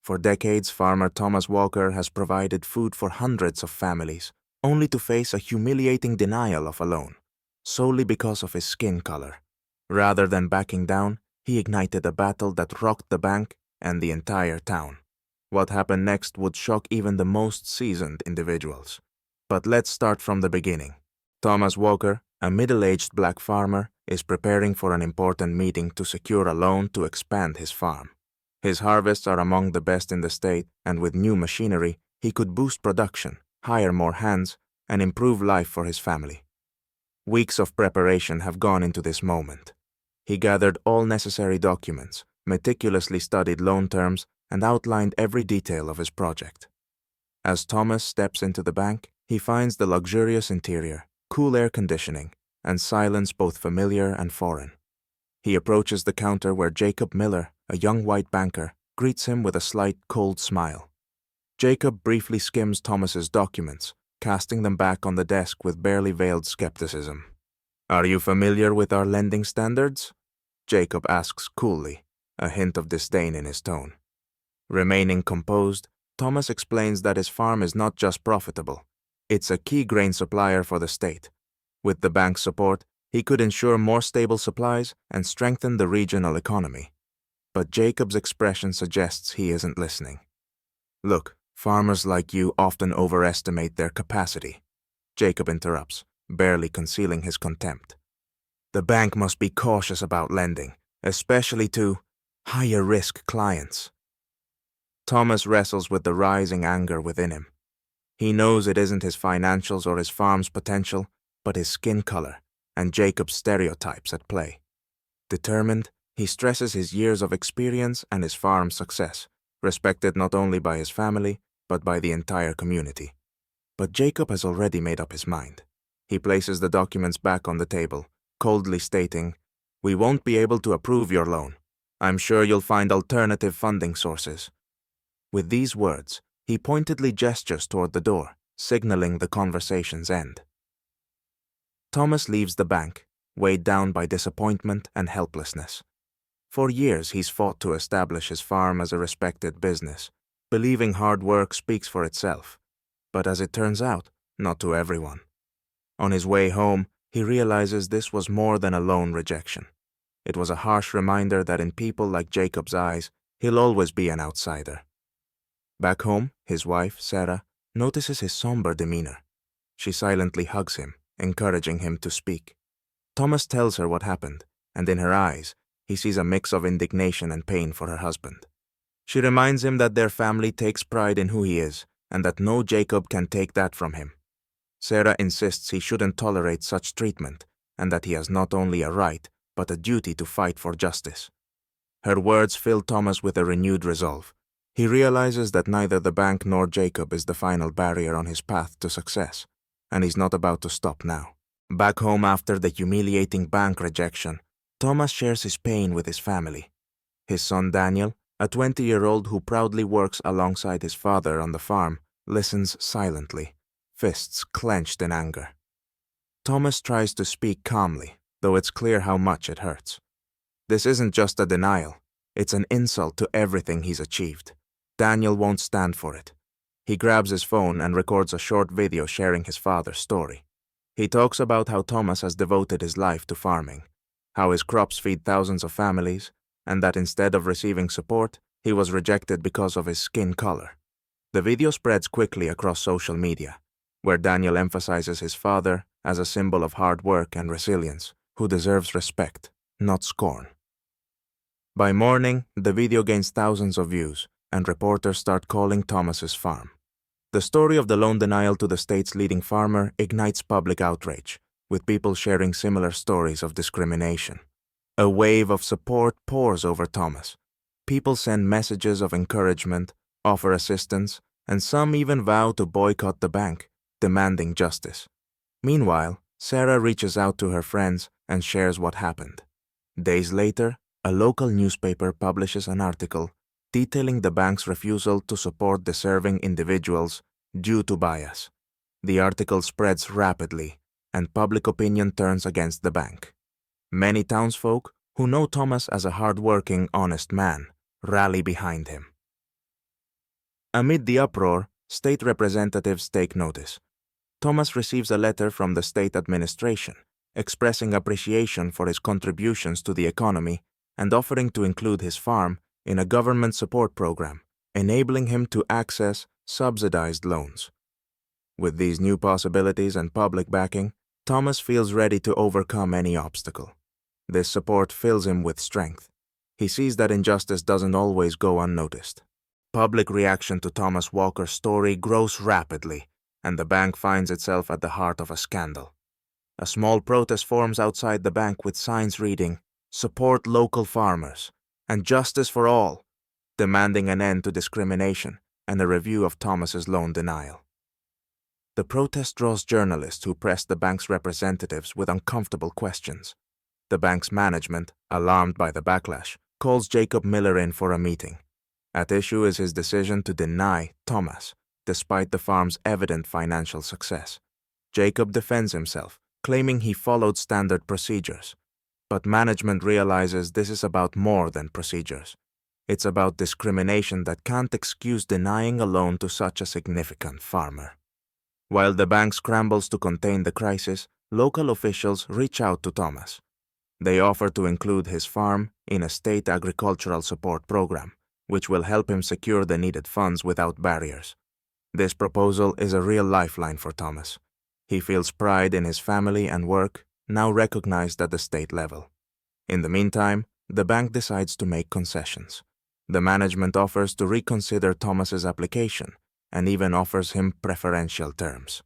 For decades, farmer Thomas Walker has provided food for hundreds of families, only to face a humiliating denial of a loan, solely because of his skin color. Rather than backing down, he ignited a battle that rocked the bank and the entire town. What happened next would shock even the most seasoned individuals. But let's start from the beginning. Thomas Walker, a middle-aged black farmer, is preparing for an important meeting to secure a loan to expand his farm. His harvests are among the best in the state, and with new machinery, he could boost production, hire more hands, and improve life for his family. Weeks of preparation have gone into this moment. He gathered all necessary documents, meticulously studied loan terms, and outlined every detail of his project. As Thomas steps into the bank, he finds the luxurious interior, cool air conditioning, and silence both familiar and foreign. He approaches the counter where Jacob Miller, a young white banker, greets him with a slight, cold smile. Jacob briefly skims Thomas's documents, casting them back on the desk with barely veiled skepticism. "Are you familiar with our lending standards?" Jacob asks coolly, a hint of disdain in his tone. Remaining composed, Thomas explains that his farm is not just profitable, it's a key grain supplier for the state. With the bank's support, he could ensure more stable supplies and strengthen the regional economy. But Jacob's expression suggests he isn't listening. "Look, farmers like you often overestimate their capacity," Jacob interrupts, barely concealing his contempt. "The bank must be cautious about lending, especially to higher-risk clients." Thomas wrestles with the rising anger within him. He knows it isn't his financials or his farm's potential, but his skin color and Jacob's stereotypes at play. Determined, he stresses his years of experience and his farm's success, respected not only by his family, but by the entire community. But Jacob has already made up his mind. He places the documents back on the table, coldly stating, "We won't be able to approve your loan. I'm sure you'll find alternative funding sources." With these words, he pointedly gestures toward the door, signaling the conversation's end. Thomas leaves the bank, weighed down by disappointment and helplessness. For years, he's fought to establish his farm as a respected business, believing hard work speaks for itself. But as it turns out, not to everyone. On his way home, he realizes this was more than a loan rejection. It was a harsh reminder that in people like Jacob's eyes, he'll always be an outsider. Back home, his wife, Sarah, notices his somber demeanor. She silently hugs him, encouraging him to speak. Thomas tells her what happened, and in her eyes, he sees a mix of indignation and pain for her husband. She reminds him that their family takes pride in who he is, and that no Jacob can take that from him. Sarah insists he shouldn't tolerate such treatment, and that he has not only a right, but a duty to fight for justice. Her words fill Thomas with a renewed resolve. He realizes that neither the bank nor Jacob is the final barrier on his path to success, and he's not about to stop now. Back home after the humiliating bank rejection, Thomas shares his pain with his family. His son Daniel, a 20-year-old who proudly works alongside his father on the farm, listens silently, fists clenched in anger. Thomas tries to speak calmly, though it's clear how much it hurts. This isn't just a denial, it's an insult to everything he's achieved. Daniel won't stand for it. He grabs his phone and records a short video sharing his father's story. He talks about how Thomas has devoted his life to farming, how his crops feed thousands of families, and that instead of receiving support, he was rejected because of his skin color. The video spreads quickly across social media, where Daniel emphasizes his father as a symbol of hard work and resilience, who deserves respect, not scorn. By morning, the video gains thousands of views, and reporters start calling Thomas's farm. The story of the loan denial to the state's leading farmer ignites public outrage, with people sharing similar stories of discrimination. A wave of support pours over Thomas. People send messages of encouragement, offer assistance, and some even vow to boycott the bank, demanding justice. Meanwhile, Sarah reaches out to her friends and shares what happened. Days later, a local newspaper publishes an article detailing the bank's refusal to support deserving individuals due to bias. The article spreads rapidly, and public opinion turns against the bank. Many townsfolk, who know Thomas as a hard-working, honest man, rally behind him. Amid the uproar, state representatives take notice. Thomas receives a letter from the state administration, expressing appreciation for his contributions to the economy and offering to include his farm in a government support program, enabling him to access subsidized loans. With these new possibilities and public backing, Thomas feels ready to overcome any obstacle. This support fills him with strength. He sees that injustice doesn't always go unnoticed. Public reaction to Thomas Walker's story grows rapidly, and the bank finds itself at the heart of a scandal. A small protest forms outside the bank with signs reading, "Support local farmers," and "Justice for all," demanding an end to discrimination and a review of Thomas's loan denial. The protest draws journalists who press the bank's representatives with uncomfortable questions. The bank's management, alarmed by the backlash, calls Jacob Miller in for a meeting. At issue is his decision to deny Thomas, despite the farm's evident financial success. Jacob defends himself, claiming he followed standard procedures. But management realizes this is about more than procedures. It's about discrimination that can't excuse denying a loan to such a significant farmer. While the bank scrambles to contain the crisis, local officials reach out to Thomas. They offer to include his farm in a state agricultural support program, which will help him secure the needed funds without barriers. This proposal is a real lifeline for Thomas. He feels pride in his family and work, now recognized at the state level. In the meantime, the bank decides to make concessions. The management offers to reconsider Thomas's application and even offers him preferential terms.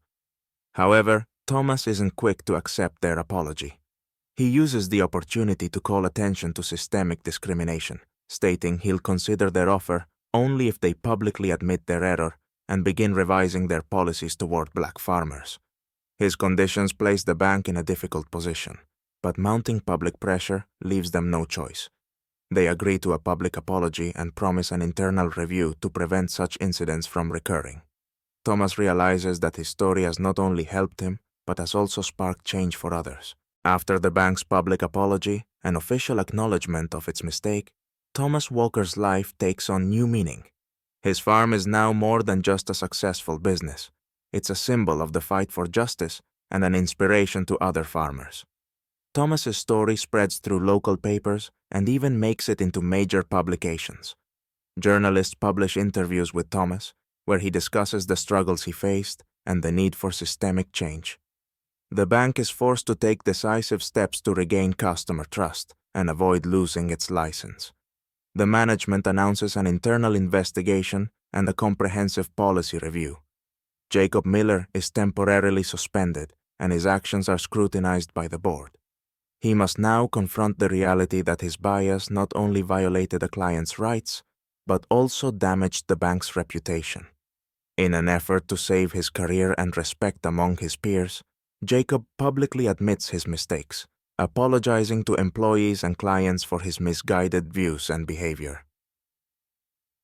However, Thomas isn't quick to accept their apology. He uses the opportunity to call attention to systemic discrimination, stating he'll consider their offer only if they publicly admit their error and begin revising their policies toward black farmers. His conditions place the bank in a difficult position, but mounting public pressure leaves them no choice. They agree to a public apology and promise an internal review to prevent such incidents from recurring. Thomas realizes that his story has not only helped him, but has also sparked change for others. After the bank's public apology and official acknowledgement of its mistake, Thomas Walker's life takes on new meaning. His farm is now more than just a successful business. It's a symbol of the fight for justice and an inspiration to other farmers. Thomas's story spreads through local papers and even makes it into major publications. Journalists publish interviews with Thomas, where he discusses the struggles he faced and the need for systemic change. The bank is forced to take decisive steps to regain customer trust and avoid losing its license. The management announces an internal investigation and a comprehensive policy review. Jacob Miller is temporarily suspended, and his actions are scrutinized by the board. He must now confront the reality that his bias not only violated a client's rights, but also damaged the bank's reputation. In an effort to save his career and respect among his peers, Jacob publicly admits his mistakes, apologizing to employees and clients for his misguided views and behavior.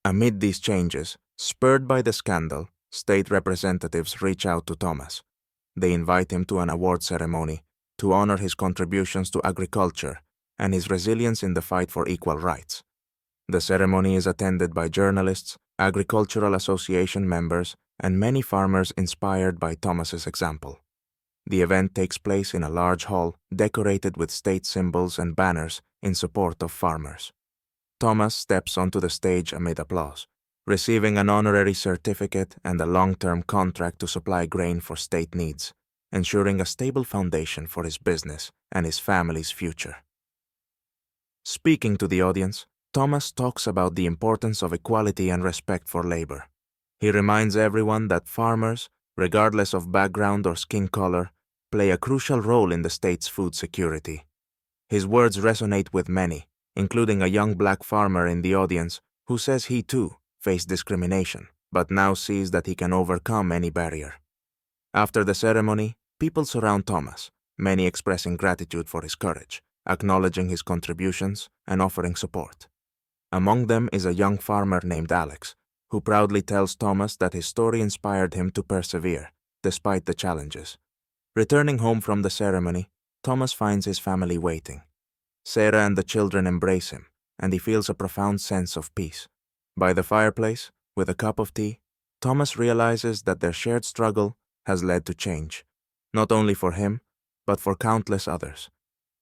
Amid these changes, spurred by the scandal, state representatives reach out to Thomas. They invite him to an award ceremony to honor his contributions to agriculture and his resilience in the fight for equal rights. The ceremony is attended by journalists, agricultural association members, and many farmers inspired by Thomas's example. The event takes place in a large hall decorated with state symbols and banners in support of farmers. Thomas steps onto the stage amid applause, receiving an honorary certificate and a long-term contract to supply grain for state needs, ensuring a stable foundation for his business and his family's future. Speaking to the audience, Thomas talks about the importance of equality and respect for labor. He reminds everyone that farmers, regardless of background or skin color, play a crucial role in the state's food security. His words resonate with many, including a young black farmer in the audience who says he too faced discrimination, but now sees that he can overcome any barrier. After the ceremony, people surround Thomas, many expressing gratitude for his courage, acknowledging his contributions, and offering support. Among them is a young farmer named Alex, who proudly tells Thomas that his story inspired him to persevere, despite the challenges. Returning home from the ceremony, Thomas finds his family waiting. Sarah and the children embrace him, and he feels a profound sense of peace. By the fireplace, with a cup of tea, Thomas realizes that their shared struggle has led to change, not only for him, but for countless others.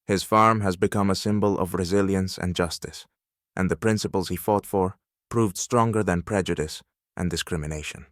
His farm has become a symbol of resilience and justice, and the principles he fought for proved stronger than prejudice and discrimination.